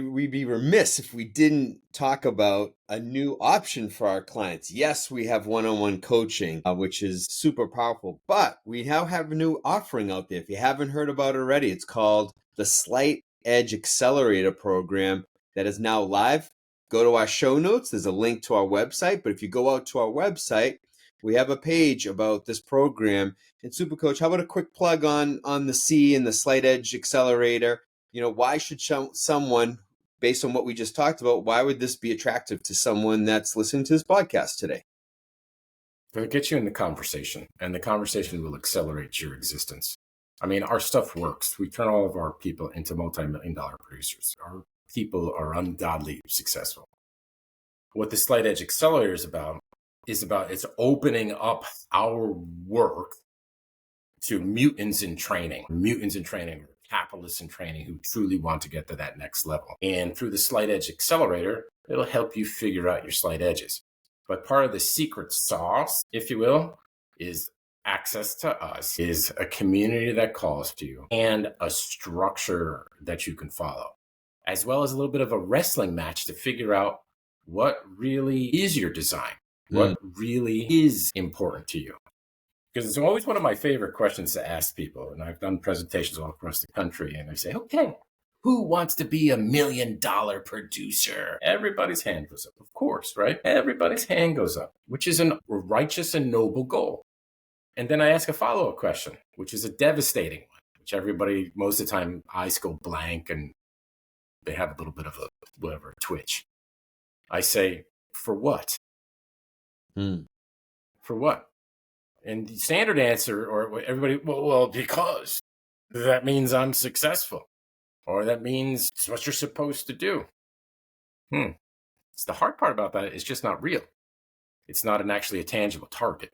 we'd be remiss if we didn't talk about a new option for our clients. Yes, we have one-on-one coaching, which is super powerful, but we now have a new offering out there. If you haven't heard about it already, it's called the Slight Edge Accelerator Program that is now live. Go to our show notes. There's a link to our website, but if you go out to our website, we have a page about this program. And SuperCoach, how about a quick plug on the S.E.A and the Slight Edge Accelerator? Why should someone, based on what we just talked about, why would this be attractive to someone that's listening to this podcast today? It'll get you in the conversation, and the conversation will accelerate your existence. I mean, our stuff works. We turn all of our people into multi-million-dollar producers. Our people are ungodly successful. What the Slight Edge Accelerator is about it's opening up our work to mutants in training, capitalists in training who truly want to get to that next level. And through the Slight Edge Accelerator, it'll help you figure out your slight edges. But part of the secret sauce, if you will, is access to us, is a community that calls to you, and a structure that you can follow, as well as a little bit of a wrestling match to figure out what really is your design, what really is important to you. Because it's always one of my favorite questions to ask people. And I've done presentations all across the country, and I say, okay, who wants to be $1 million producer? Everybody's hand goes up, of course, right? Everybody's hand goes up, which is a righteous and noble goal. And then I ask a follow-up question, which is a devastating one, which everybody, most of the time, eyes go blank and they have a little bit of a twitch. I say, for what? For what? And the standard answer, or everybody, well, because that means I'm successful, or that means it's what you're supposed to do. It's the hard part about that. It's just not real. It's not actually a tangible target.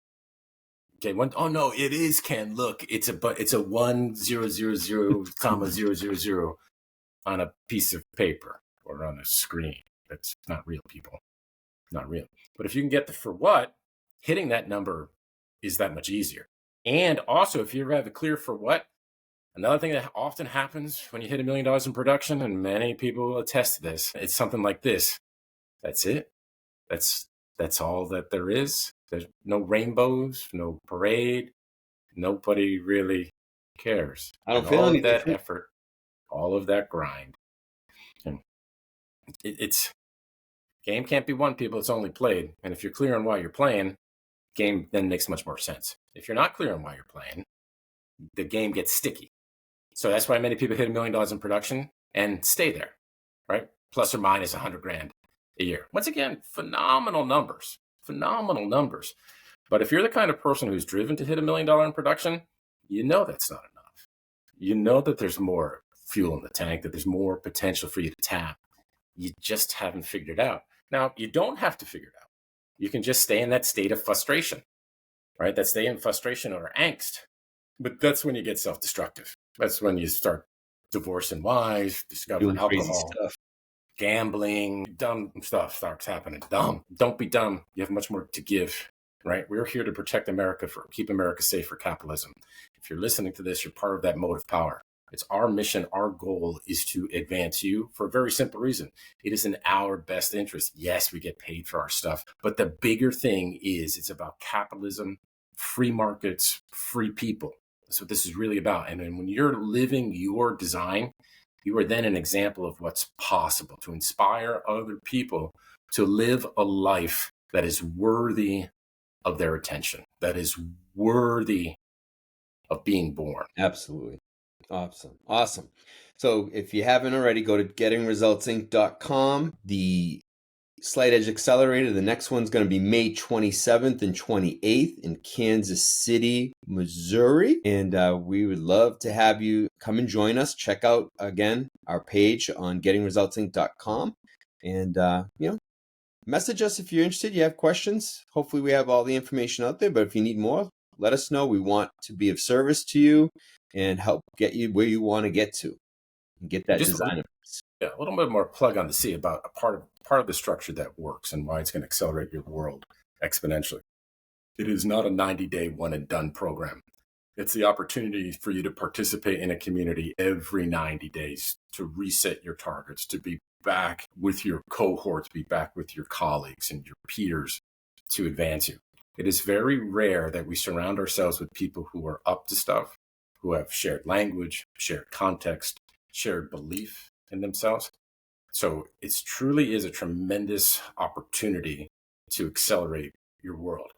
Okay. Oh no, it is, Ken. Look, it's a 1,000,000 on a piece of paper or on a screen. That's not real, people. Not real. But if you can get the for what, hitting that number is that much easier. And also, if you ever have a clear for what, another thing that often happens when you hit $1 million in production, and many people will attest to this, it's something like this. That's it. That's all that there is. There's no rainbows, no parade. Nobody really cares. I don't feel any that effort, all of that grind. And it's game can't be won, people. It's only played. And if you're clear on why you're playing, game then makes much more sense. If you're not clear on why you're playing, the game gets sticky. So that's why many people hit $1 million in production and stay there, right? Plus or minus $100,000 a year. Once again, phenomenal numbers. But if you're the kind of person who's driven to hit $1 million in production, you know that's not enough. You know that there's more fuel in the tank, that there's more potential for you to tap. You just haven't figured it out. Now, you don't have to figure it out. You can just stay in that state of frustration, right? That state in frustration or angst. But that's when you get self-destructive. That's when you start divorcing wives, discovering alcohol, gambling, dumb stuff starts happening. Dumb. Don't be dumb. You have much more to give, right? We're here to protect America, keep America safe for capitalism. If you're listening to this, you're part of that motive power. It's our mission. Our goal is to advance you for a very simple reason. It is in our best interest. Yes, we get paid for our stuff, but the bigger thing is it's about capitalism, free markets, free people. That's what this is really about. And then when you're living your design, you are then an example of what's possible to inspire other people to live a life that is worthy of their attention, that is worthy of being born. Absolutely. Awesome. So if you haven't already, go to gettingresultsinc.com. The Slight Edge Accelerator, the next one's going to be May 27th and 28th in Kansas City, Missouri. And we would love to have you come and join us. Check out, again, our page on gettingresultsinc.com. And, message us if you're interested, you have questions. Hopefully we have all the information out there. But if you need more, let us know. We want to be of service to you and help get you where you want to get to and get that design. A little bit more plug on the S.E.A about a part of the structure that works and why it's going to accelerate your world exponentially. It is not a 90-day one and done program. It's the opportunity for you to participate in a community every 90 days to reset your targets, to be back with your cohorts, be back with your colleagues and your peers to advance you. It is very rare that we surround ourselves with people who are up to stuff, who have shared language, shared context, shared belief in themselves. So it truly is a tremendous opportunity to accelerate your world.